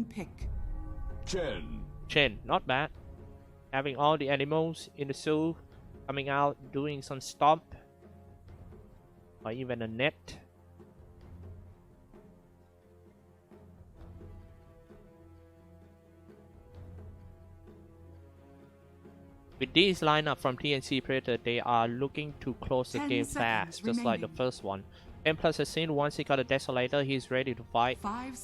team pick? Chen, not bad. Having all the animals in the zoo coming out, doing some stomp, or even a net. With this lineup from TNC Predator, they are looking to close the game fast, just like the first one. 10 plus Assassin, once he got a Desolator, he's ready to fight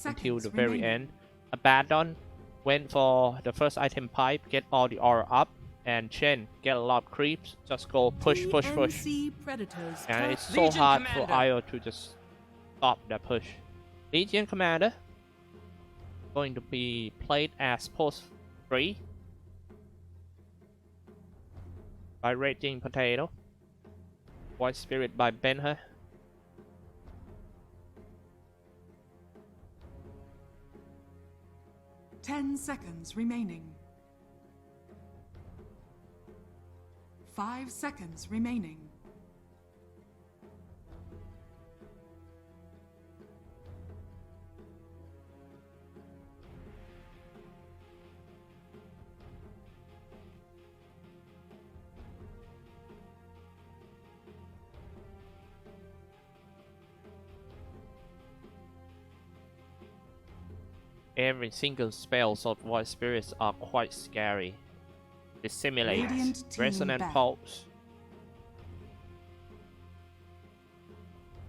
until the very end. Abaddon went for the first item pipe, get all the aura up, and Chen get a lot of creeps, just go push. And it's so hard for Io to just stop that push. Legion Commander going to be played as post 3 by Raging Potato, Void Spirit by Benher. Ten seconds remaining. 5 seconds remaining. Every single spells of Void Spirits are quite scary. Dissimulate, Resonant Pulse,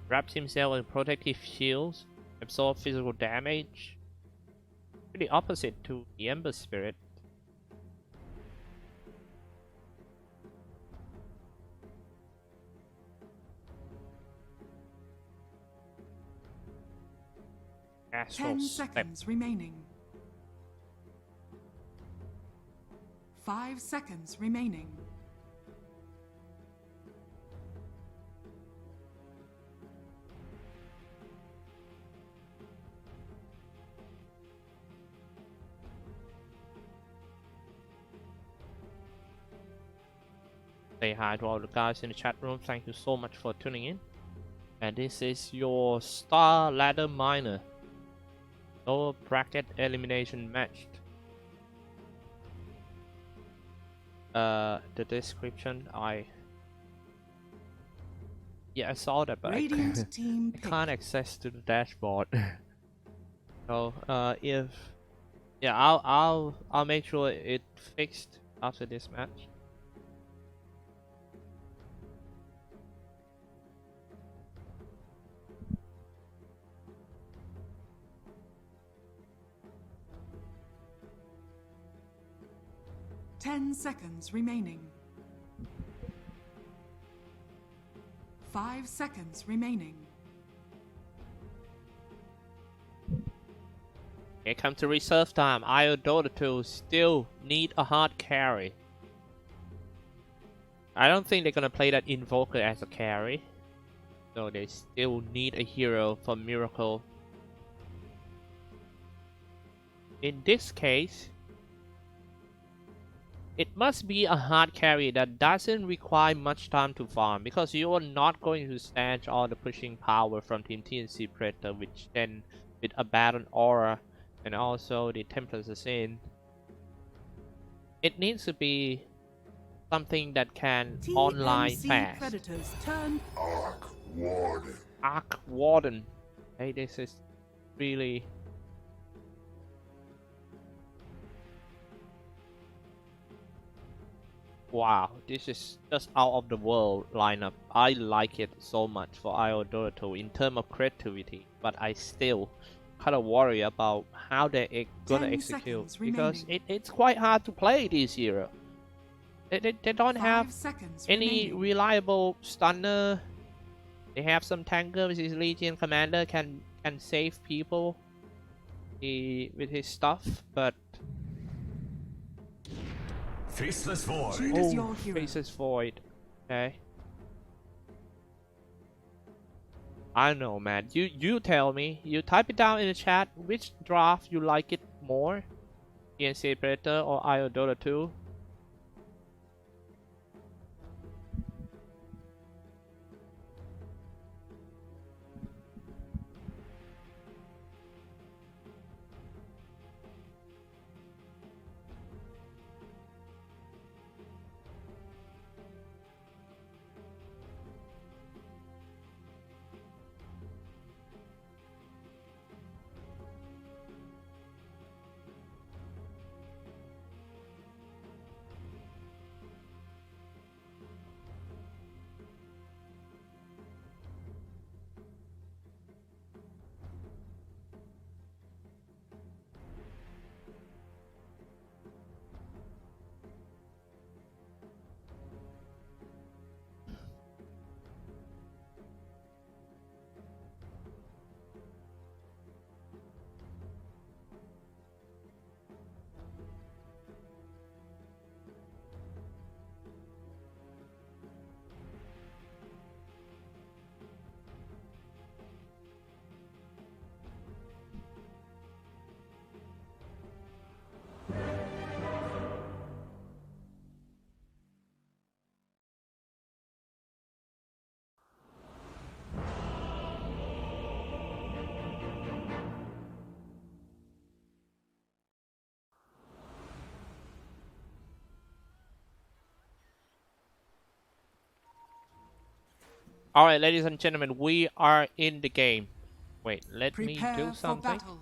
wraps himself in protective shields, absorb physical damage. Pretty opposite to the Ember Spirit. Astral 10 Step. seconds remaining. 5 seconds remaining. Say hi to all the guys in the chat room. Thank you so much for tuning in. And this is your StarLadder Minor. No bracket elimination match. The description, I saw that, but I can't access to the dashboard. So I'll make sure it's fixed after this match. Ten seconds remaining. 5 seconds remaining. Here comes the reserve time. Dota2 still need a hard carry. I don't think they're gonna play that Invoker as a carry. So they still need a hero for Miracle. In this case, it must be a hard carry that doesn't require much time to farm, because you are not going to snatch all the pushing power from Team TNC Predator, which then with Abaddon Aura and also the Templar Assassin. It needs to be something that can online fast. Predators turn. Arc Warden. Hey, this is really... Wow, this is just out of the world lineup. I like it so much for Dota2 in terms of creativity, but I still kind of worry about how they're gonna execute, because it's quite hard to play this hero. They don't have any reliable stunner. They have some tanker with his Legion Commander can save people with his stuff, but Faceless Void. oh, Faceless Void. Okay. I don't know, man. You tell me. You type it down in the chat which draft you like it more, TNC Predator or Dota2. Alright, ladies and gentlemen, we are in the game. Wait, let me Prepare do for something. battle.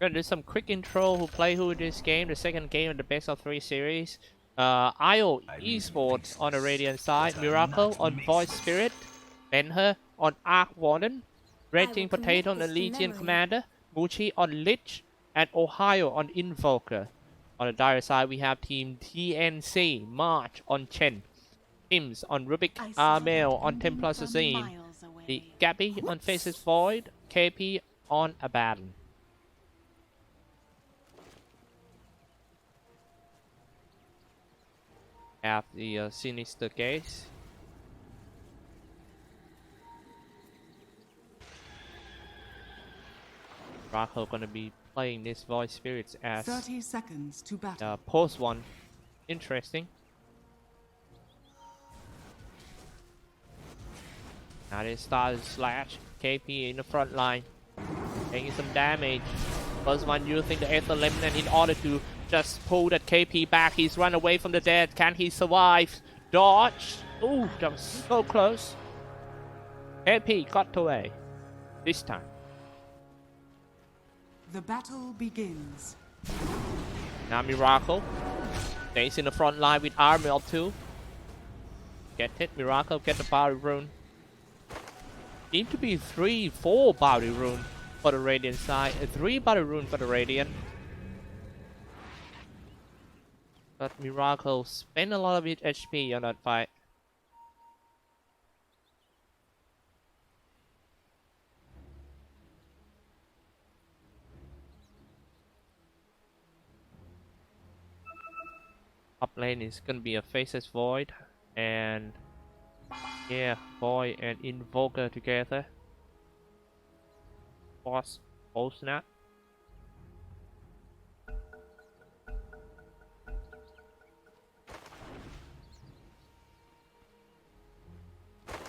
Gonna do some quick intro who play who this game, the second game of the best of 3 series. IO Esports on the Radiant side, Miracle on Voice Spirit, Benher on Arc Warden, Red Team Potato on the Legion Commander, Muchi on Lich, and Ohio on Invoker. On the dire side, we have team TNC, March on Chen, Tims on Rubik, Armel on Templar Assassin, the Gabby on Faces Void, KP on Abaddon. Have the Sinister Gaze. Rako gonna be playing this Voice Spirits as 30 seconds to battle. post one. Interesting. Now they started slash KP in the front line, taking some damage. First one using the Ether Remnant in order to just pull that KP back. He's run away from the dead. Can he survive? Dodge. Ooh, that was so close. KP got away this time. The battle begins. Now Miracle stays in the front line with Armel too. Get it, Miracle, get the Bounty Rune. Seem to be 3-4 Bounty Rune for the Radiant side, 3 Bounty Rune for the Radiant. But Miracle spent a lot of his HP on that fight. Up lane is gonna be a Faceless Void, and yeah, Void and Invoker together. Boss, oh snap.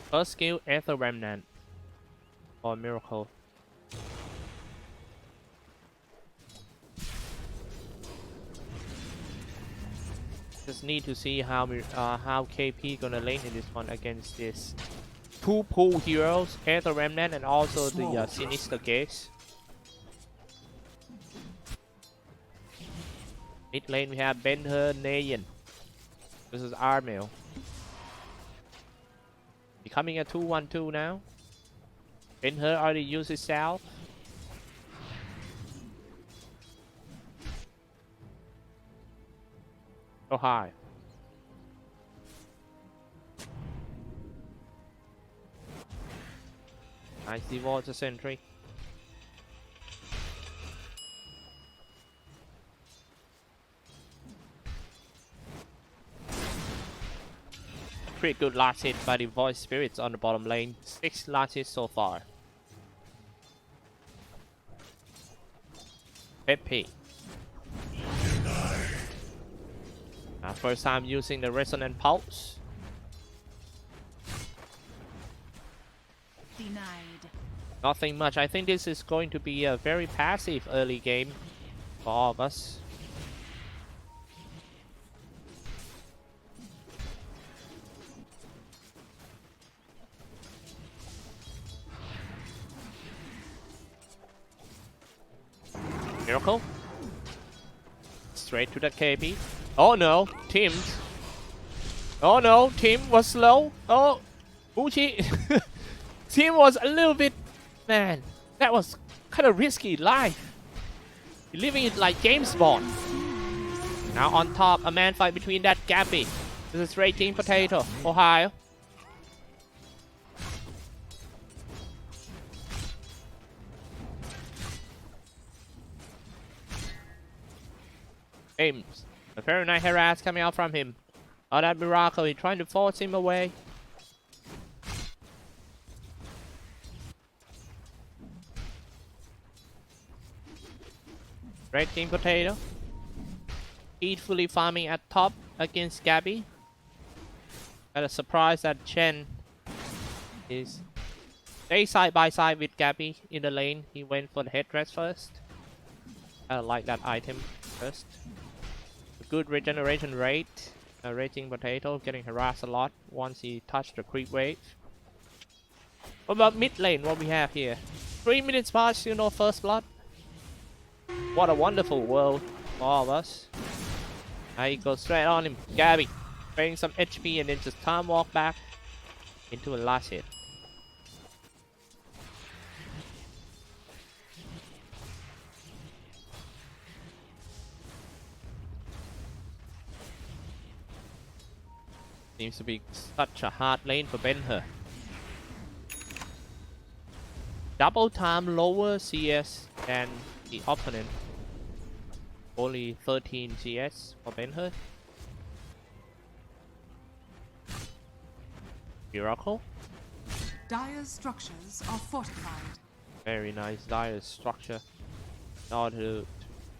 First skill, Ether Remnant or Miracle. Just need to see how KP gonna lane in this one against this 2 pool heroes, Ether Remnant and also the Sinister Gaze. Mid lane we have Benher Nayan. This is Armel. Becoming a 2-1-2 now. Benher already used his South. Go high. Nice devote to sentry. Pretty good last hit by the Voice Spirits on the bottom lane. 6 last hits so far. Pepe. First time using the Resonant Pulse. Denied. Nothing much. I think this is going to be a very passive early game for all of us. Miracle. Straight to the KP. Oh no, Tim. Oh no, Tim was slow. Oh, Uchi. Tim was a little bit... Man, that was kind of risky life. Living it like James Bond. Now on top, a man fight between that Gabby. This is Red Team Potato, Ohio. James. A very nice harass coming out from him. Oh, that Miracle, he's trying to force him away. Red Team Potato. Heatfully farming at top against Gabby. Got a surprise that Chen is stay side by side with Gabby in the lane. He went for the headdress first. I like that item first. Good regeneration rate. Raging Potato getting harassed a lot once he touched the creep wave. What about mid lane? What we have here? 3 minutes past, you know, first blood. What a wonderful world for all of us. I go straight on him. Gabby. Bring some HP and then just time walk back into a last hit. Seems to be such a hard lane for Ben-Hur. Double time lower CS than the opponent. Only 13 CS for Ben-Hur. Miracle. Dire's structures are fortified. Very nice dire structure. In order to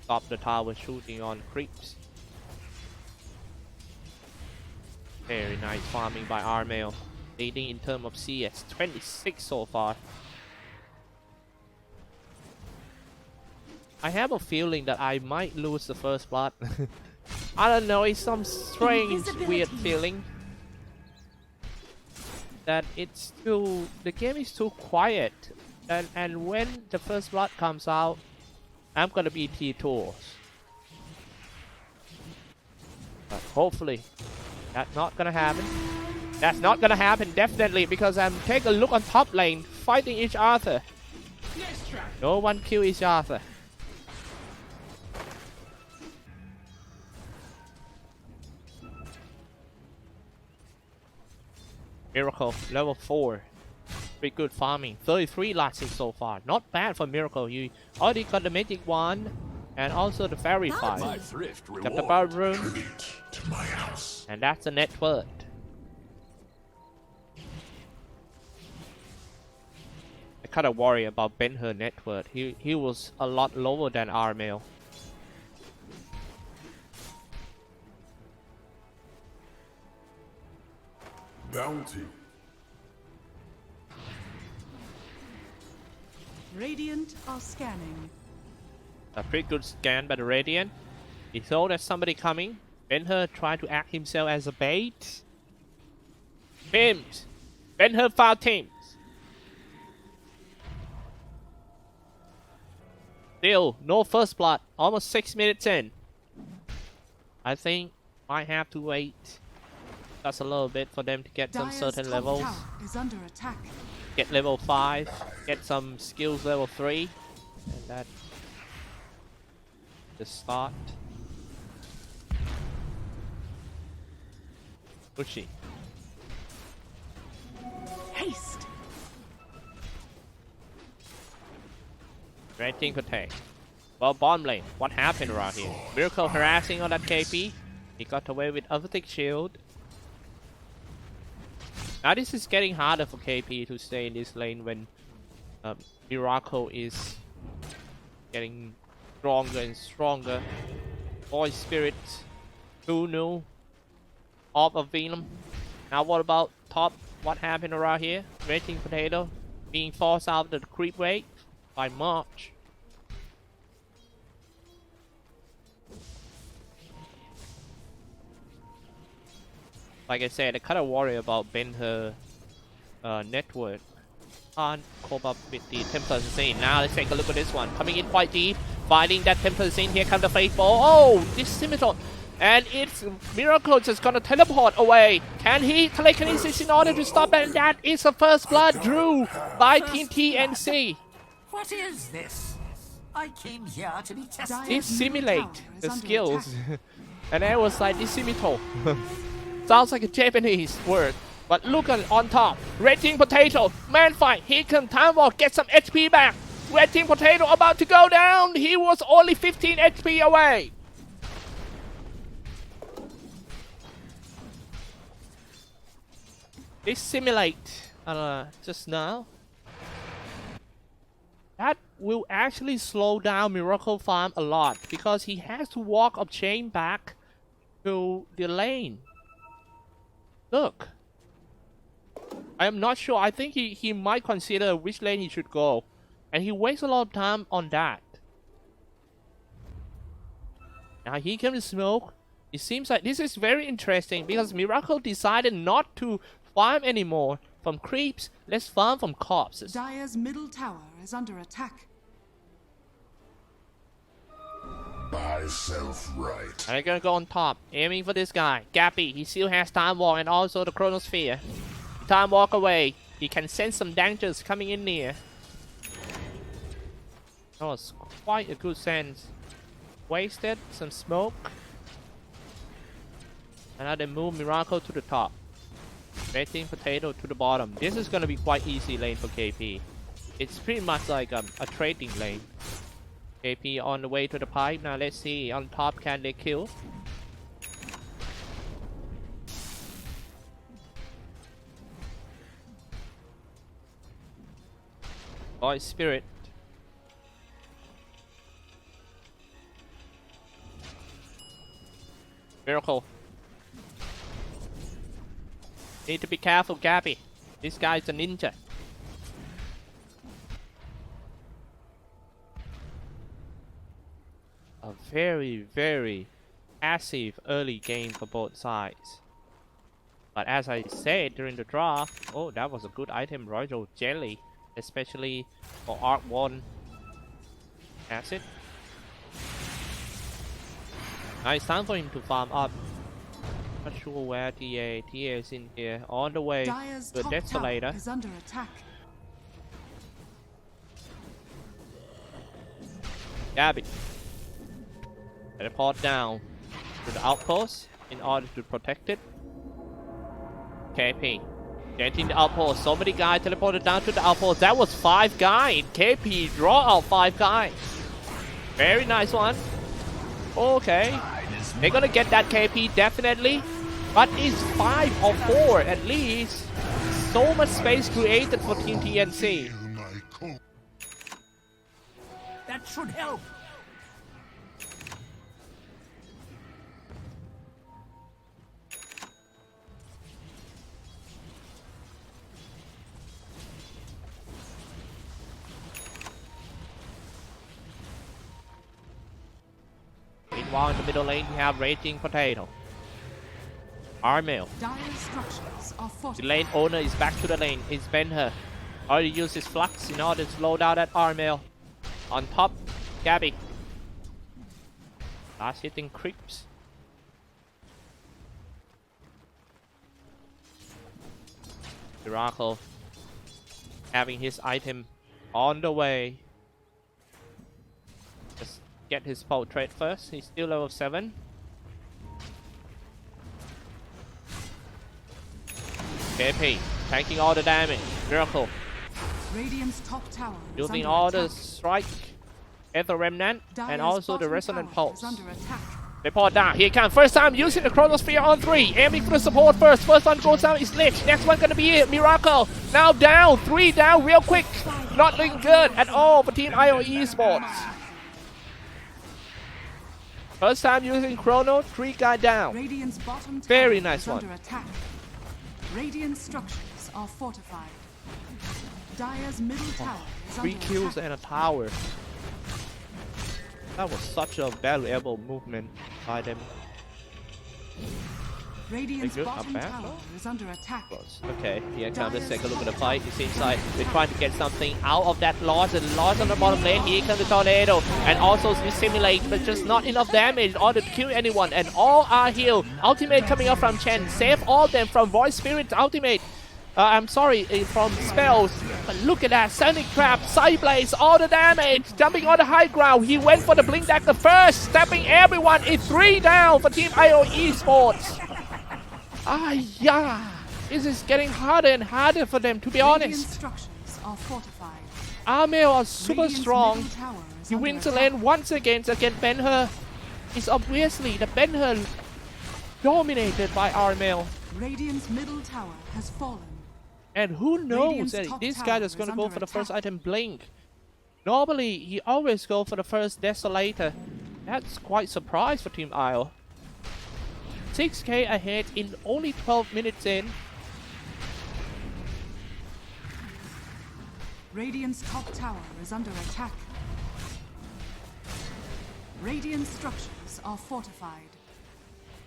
stop the tower shooting on creeps. Very nice farming by Armail. Leading in terms of CS. 26 so far. I have a feeling that I might lose the first blood. I don't know, it's some strange, weird feeling. That it's too... the game is too quiet. And when the first blood comes out, I'm gonna be T2. But hopefully, that's not gonna happen. That's not gonna happen, definitely, because I'm taking a look on top lane, fighting each other. No one kill each other. Miracle, level 4. Pretty good farming. 33 last hit so far. Not bad for Miracle. You already got the magic wand and also the fairy fire. Got the bird room. And that's the net worth. I kinda worry about Ben-Hur net worth. He was a lot lower than Armail. Bounty. Radiant are scanning. A pretty good scan by the Radiant. He saw that somebody coming. Ben-Hur tried to act himself as a bait. Teams! Ben-Hur foul teams! Still, no first blood. Almost 6 minutes in. I think might have to wait just a little bit for them to get some Dire's certain top levels. tower is under attack. Get level 5. Get some skills level 3. And that... the start. Pushy. Haste. Red team could take. Well, bottom lane. What happened around here? Miracle harassing on that KP. He got away with Overtake Shield. Now this is getting harder for KP to stay in this lane when Miracle is getting stronger and stronger. Void Spirit, Gunu, Orb of Venom. Now what about top? What happened around here? Raging Potato being forced out of the creep wave by March. Like I said, I kind of worry about Ben-Hur network. Can't cope up with the Templar Assassin. Now let's take a look at this one. Coming in quite deep, fighting that Templar Assassin. Here comes the Faithful. Oh, this Scimitar. And it's Miracle just gonna teleport away. Can he telekinesis in order to stop it? And that is the first blood drew by Team TNC. What is this? I came here to be tested. Dissimulate the skills. And I was like, Dissimito. Sounds like a Japanese word. But look on top. Red Team Potato. Man fight. He can time walk. Get some HP back. Red Team Potato about to go down. He was only 15 HP away. Dissimulate. Just now. That will actually slow down Miracle Farm a lot. Because he has to walk up chain back to the lane. Look. I am not sure. I think he might consider which lane he should go. And he wastes a lot of time on that. Now he can smoke. It seems like this is very interesting because Miracle decided not to farm anymore from creeps. Let's farm from corpses. Dire's middle tower is under attack. Myself right. I'm gonna go on top, aiming for this guy. Gappy, he still has Time Walk and also the Chronosphere. Time Walk away. He can sense some dangers coming in near. That was quite a good sense. Wasted some smoke. And now they move Miracle to the top. Raging Potato to the bottom. This is gonna be quite easy lane for KP. It's pretty much like a trading lane. KP on the way to the pipe. Now let's see on top, can they kill? Void Spirit. Miracle. Need to be careful, Gappy. This guy's a ninja. A very passive early game for both sides. But as I said during the draft, oh, that was a good item, Royal Jelly, especially for Arc 1 Acid. Now it's time for him to farm up. Not sure where TA is in here. On the way Dire's to the top Desolator. tower is under attack. Gabby. Teleport down to the outpost in order to protect it. KP. Getting the outpost. So many guys teleported down to the outpost. That was 5 guys. KP draw out 5 guys. Very nice one. Okay. They're gonna get that KP definitely. But it's 5 or 4 at least. So much space created for Team TNC. That should help. Meanwhile, in the middle lane, we have Raging Potato. Armail. Dire's structures are The fortified. lane owner is back to the lane. It's Ben-Hur. Already used his flux in order to slow down that Armail. On top, Gabby. Last hitting creeps. Miracle having his item on the way. Just get his portrait first. He's still level 7. KP tanking all the damage. Miracle Radiant's top tower is using under all attack. the strike, Ether Remnant, and Dire's also the bottom Resonant tower Pulse. is under attack. Report down. Here it comes. First time using the Chronosphere on 3. Aiming for the support first. First one goes down is Lich. Next one gonna be it. Miracle. Now down. 3 down real quick. Not looking good at all for Team IO Esports. First time using Chrono. 3 guy down. Radiant's bottom tower Very nice is one. under attack. Radiant structures are fortified. Dire's middle tower is 3 under kills attack. and a tower. That was such a valuable movement by them. Radiant's They good? bottom Not bad. tower is under attack. Okay, here comes. Let's take a look at the fight. It seems like we're trying to get something out of that loss. And loss on the bottom lane. Here comes the tornado. And also simulate, but just not enough damage in order to kill anyone. And all are healed. Ultimate coming up from Chen. Save all of them from Void Spirit ultimate. I'm sorry, from spells. But look at that. Sonic Trap, Psyblaze, all the damage. Jumping on the high ground. He went for the Blink Dagger first. Stepping everyone. It's 3 down for Team IO Esports. Yeah. This is getting harder and harder for them, to be Radiant honest. structures are fortified. Armail are super Radiant's strong. middle tower is He under wins the attack. lane once against Ben-Hur. It's obviously the Ben-Hur dominated by Armail. Radiant's middle tower has fallen. And who knows Radiant's that top this tower guy is is gonna go under for the first attack. item, Blink. Normally, he always go for the first Desolator. That's quite surprise for Team IO. 6k ahead in only 12 minutes in. Radiant's top tower is under attack. Radiant structures are fortified.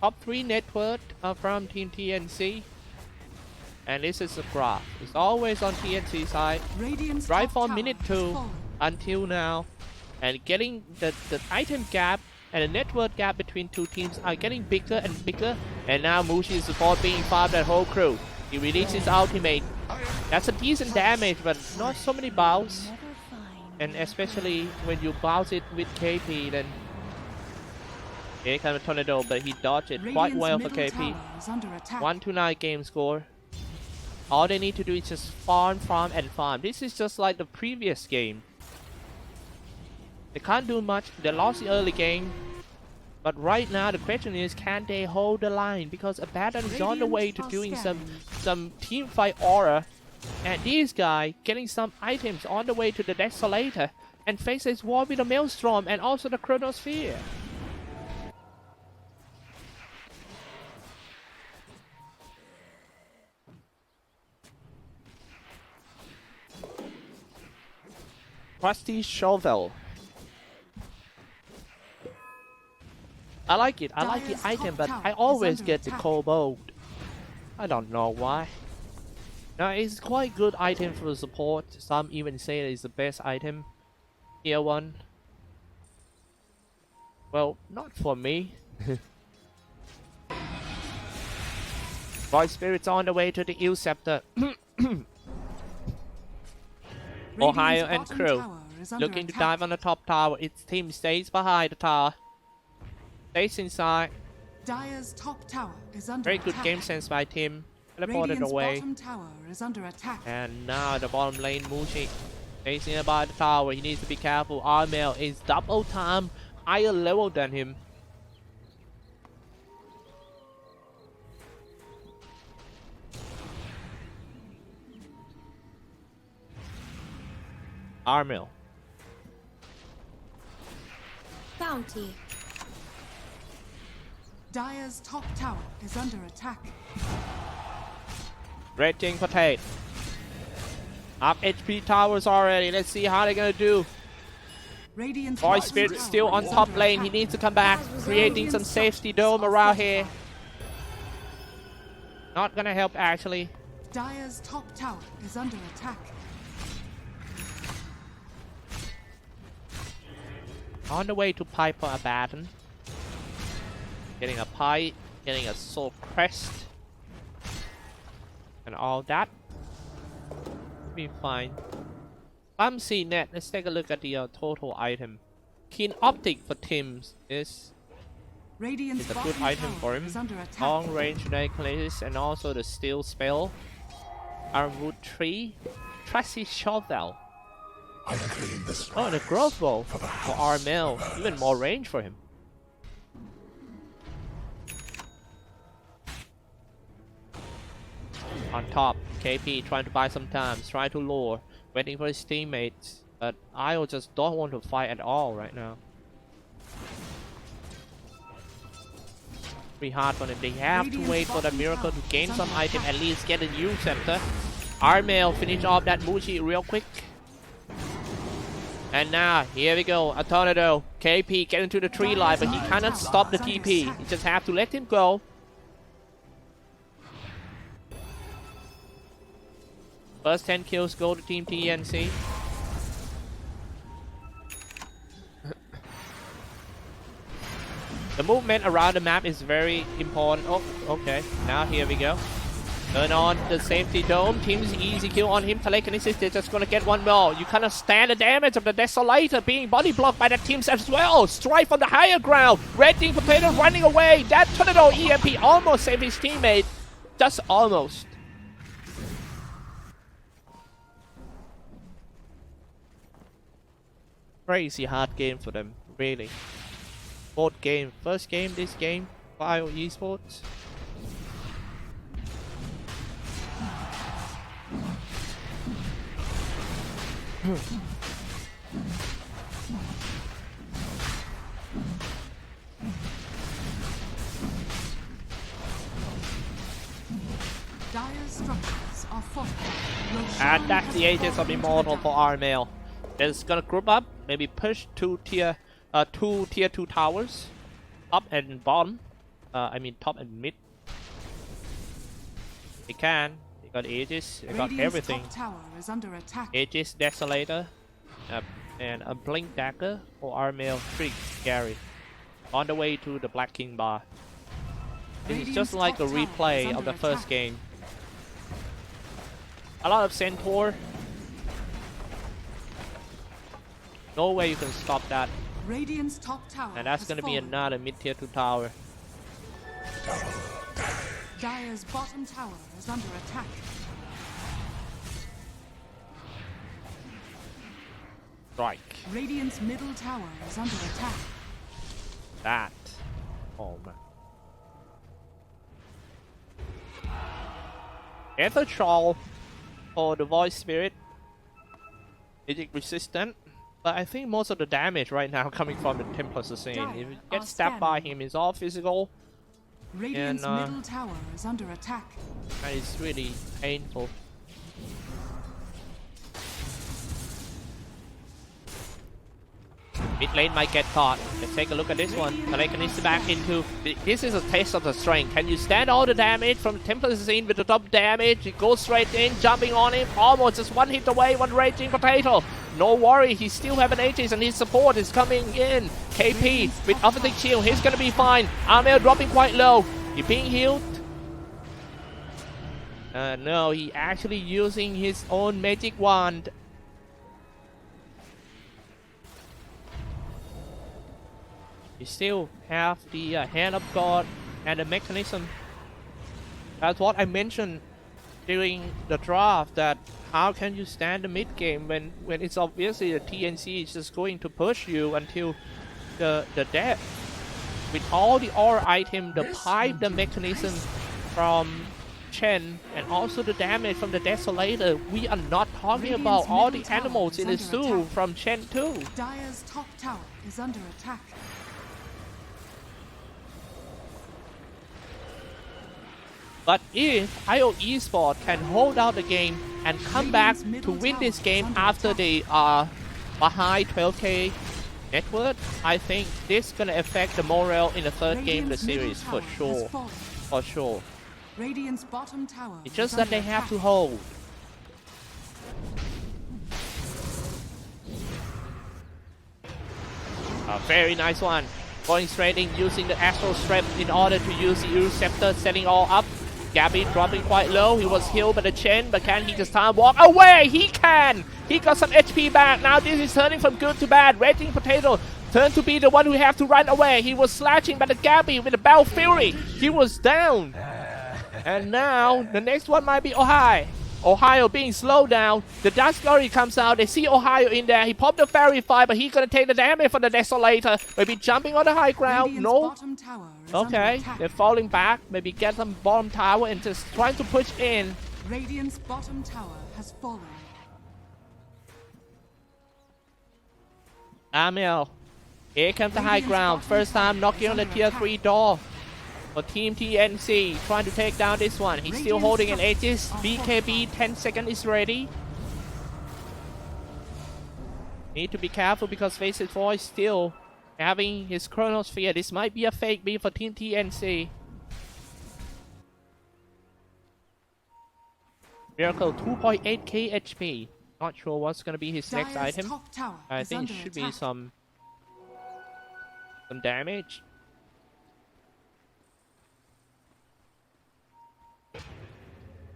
Top 3 net worth from Team TNC. And this is the graph. It's always on TNC side. Radiant's Right top from tower minute has 2 fallen. until now. And getting the item gap and the network gap between two teams are getting bigger and bigger. And now Mushi's support being farmed that whole crew. He releases his ultimate. That's a decent damage, but not so many bounce. And especially when you bounce it with KP, then here comes a tornado, but he dodged it quite well for KP. 1-9 game score. All they need to do is just farm, and farm. This is just like the previous game. They can't do much. They lost the early game. But right now the question is, can they hold the line? Because Abaddon is on the way to doing some team fight aura. And this guy getting some items on the way to the Desolator. And faces war with the Maelstrom and also the Chronosphere. Rusty Shovel. I like it. I like the item, but I always get the Kobold. I don't know why. Now, it's quite good item for the support. Some even say it's the best item. Tier 1. Well, not for me. Void Spirit's on the way to the Ill Scepter. Ohio and crew looking to dive on the top tower. Its team stays behind the tower. Stays inside. Dire's top tower is under Very good attack. game sense by team. Teleported Radiant's away. bottom tower is under attack. And now the bottom lane Mushi facing about the tower. He needs to be careful. Armel is double time higher level than him. Armel. Bounty. Dire's top tower is under attack. Red Team Potato. Up HP towers already. Let's see how they're gonna do. Radiant's Void bottom Spirit tower still on is top under lane. He attack. needs to come back, creating some safety dome around here. Not gonna help actually. Dire's top tower is under attack. On the way to Piper Abaddon. Getting a pipe, getting a soul crest, and all that. Be fine. Clumsy net. Let's take a look at the total item. Keen optic for Tim's is Radiant's a good bottom item tower for him. is under attack. Long range necklace and also the steel spell. Armwood tree. Trusty shovel. I claim this Oh, the growth bow for Armel. Even more range for him. On top, KP trying to buy some time, trying to lure, waiting for his teammates. But I just don't want to fight at all right now. Pretty hard for them. They have to wait for the miracle to gain some item, at least get a new scepter. Armel finish off that Mushi real quick. And now, here we go, a tornado. KP get into the tree line, but he cannot stop the TP. You just have to let him go. First 10 kills go to Team TNC. The movement around the map is very important. Oh, okay. Now here we go. Turn on the safety dome. Team's easy kill on him. Telekinesis, they're just gonna get one more. You cannot stand the damage of the Desolator being body blocked by the teams as well. Strike from the higher ground. Red Team Potato running away. That Tornado EMP almost saved his teammate. Just almost. Crazy hard game for them, really. Fourth game. First game this game. Bio Esports. Dire's structures are fortified. And that's the Agents of Immortal for Armel. It's gonna group up, maybe push two tier 2 towers, top and bottom. I mean top and mid. They I got Aegis, I got Radiant's everything. top tower is under attack. Aegis, Desolator, and a Blink Dagger for Armel Trick Gary. On the way to the Black King bar. This is just Radiant's like a top tower is replay of under the first attack. game. A lot of Centaur. No way you can stop that. Radiant's top tower And that's has gonna be fallen. another mid-tier 2 tower. Dire's bottom tower is under attack. Strike. Radiant's middle tower is under attack. That. Oh man. Ether Troll for the Void Spirit. Magic resistant. But I think most of the damage right now coming from the Templar Assassin. If you get stabbed by him, it's all physical. Radiant's middle tower is under attack. And it's really painful. Mid lane might get caught. Let's take a look at this one. Kaleka needs to back into. This is a test of the strength. Can you stand all the damage from the Templar Assassin with the top damage? It goes straight in, jumping on him. Almost just one hit away, one Raging Potato. No worry, he still have an Aegis and his support is coming in. KP with offensive shield, he's gonna be fine. Armel dropping quite low. He being healed. No, he actually using his own magic wand. You still have the Hand of God and the mechanism. That's what I mentioned during the draft, that how can you stand the mid game when it's obviously the TNC is just going to push you until the death. With all the aura item, the pipe, the mechanism from Chen, and also the damage from the Desolator, we are not talking about all the animals in the zoo from Chen too. Dire's top tower is under attack. But if IO Esport can hold out the game and come back to win this game after they are behind 12k net worth, I think this is gonna affect the morale in the third game of the series for sure. For sure. Radiant's bottom tower. It's just that they have to hold. A very nice one. Going straight in, using the Astral Strap in order to use the Interceptor, setting all up. Gabby dropping quite low. He was healed by the Chen, but can he just time walk away? He can! He got some HP back. Now this is turning from good to bad. Raging Potato turned to be the one who have to run away. He was slashing by the Gabby with the Bell Fury. He was down. And now the next one might be Ohio. Ohio being slowed down. The Dust Glory comes out. They see Ohio in there. He popped the Fairy Fire, but he's gonna take the damage from the Desolator. Maybe jumping on the high ground. Radiant's No. bottom tower is Okay, under attack. they're falling back. Maybe get some bottom tower and just trying to push in. Radiant's bottom tower has fallen. Amel, here comes the high ground. First time knocking on the tier 3 door for Team TNC. Trying to take down this one. He's still holding an Aegis. BKB 10 seconds is ready. Need to be careful because Phase 4 is still having his Chronosphere. This might be a fake B for Team TNC. Miracle 2.8k HP. Not sure what's gonna be his next Dire's item. top tower I is think under it should be attack. some damage.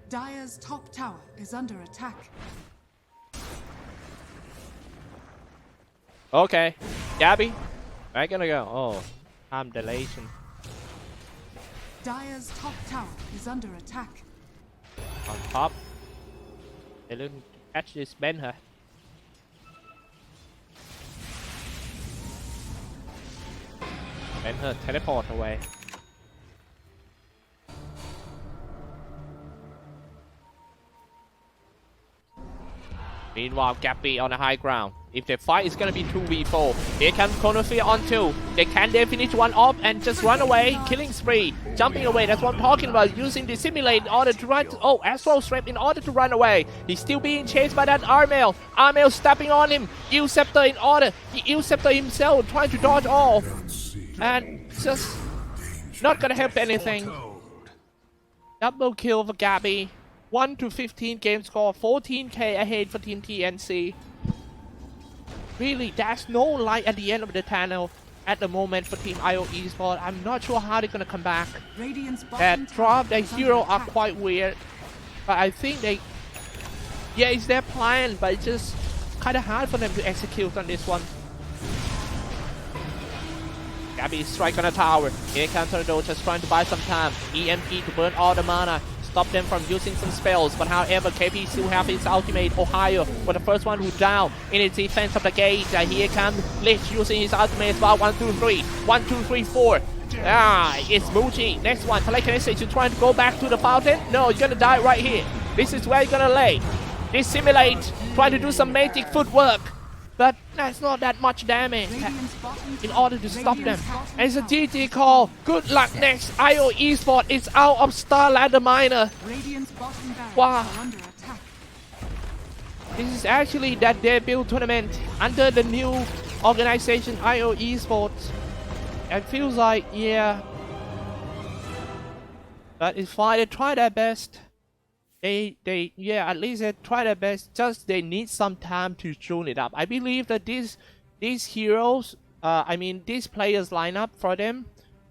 Dire's top tower is under attack. Okay, Gabby, where you gonna go? Oh, I'm dilation. Dire's top tower is under attack. On top. They're looking to catch this Ben her. Ben her teleport away. Meanwhile, Gabby on the high ground. If the fight is gonna be 2v4, here comes Chronosphere on 2. They can they finish one off and just run away, killing spree, jumping away. That's what I'm talking about. Using the simulate in order to run. Oh, Astral Strap in order to run away. He's still being chased by that Armel. Armel stepping on him. Scepter in order. Scepter himself trying to dodge off, and just not gonna help anything. Double kill for Gabby. 1 to 15 game score, 14k ahead for Team TNC. Really, there's no light at the end of the tunnel at the moment for Team IO Esports. I'm not sure how they're gonna come back. That drop, their hero are quite weird, but I think they, yeah, it's their plan, but it's just kind of hard for them to execute on this one. Gabby strike on the tower. Here comes Tornado, just trying to buy some time. EMP to burn all the mana, stop them from using some spells. But however, KP still have his ultimate. Ohio for the first one who down in its defense of the gate. Here comes Lich using his ultimate. Well, 1, 2, 3. 1, 2, 3, 4. It's Muji. Next one, Telekinesis. You trying to go back to the fountain? No, you're gonna die right here. This is where you're gonna lay. Dissimulate. Trying to do some magic footwork. But that's not that much damage in order to stop them. And it's a GG call. Good luck next. IO Esports is out of StarLadder Minor. Wow. This is actually that debut tournament under the new organization IO Esports. It feels like, yeah. But it's fine. They try their best. Yeah, at least they try their best. Just they need some time to tune it up. I believe that these heroes, these players lineup for them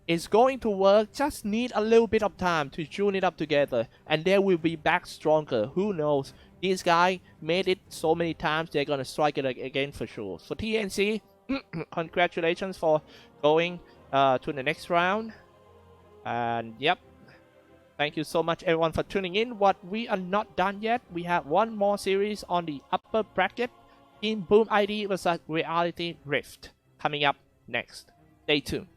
is going to work. Just need a little bit of time to tune it up together, and they will be back stronger. Who knows? This guy made it so many times. They're gonna strike it again for sure. For TNC, congratulations for going to the next round. And yep. Thank you so much everyone for tuning in. What we are not done yet, we have one more series on the upper bracket. Team Boom ID versus Reality Rift coming up next. Stay tuned.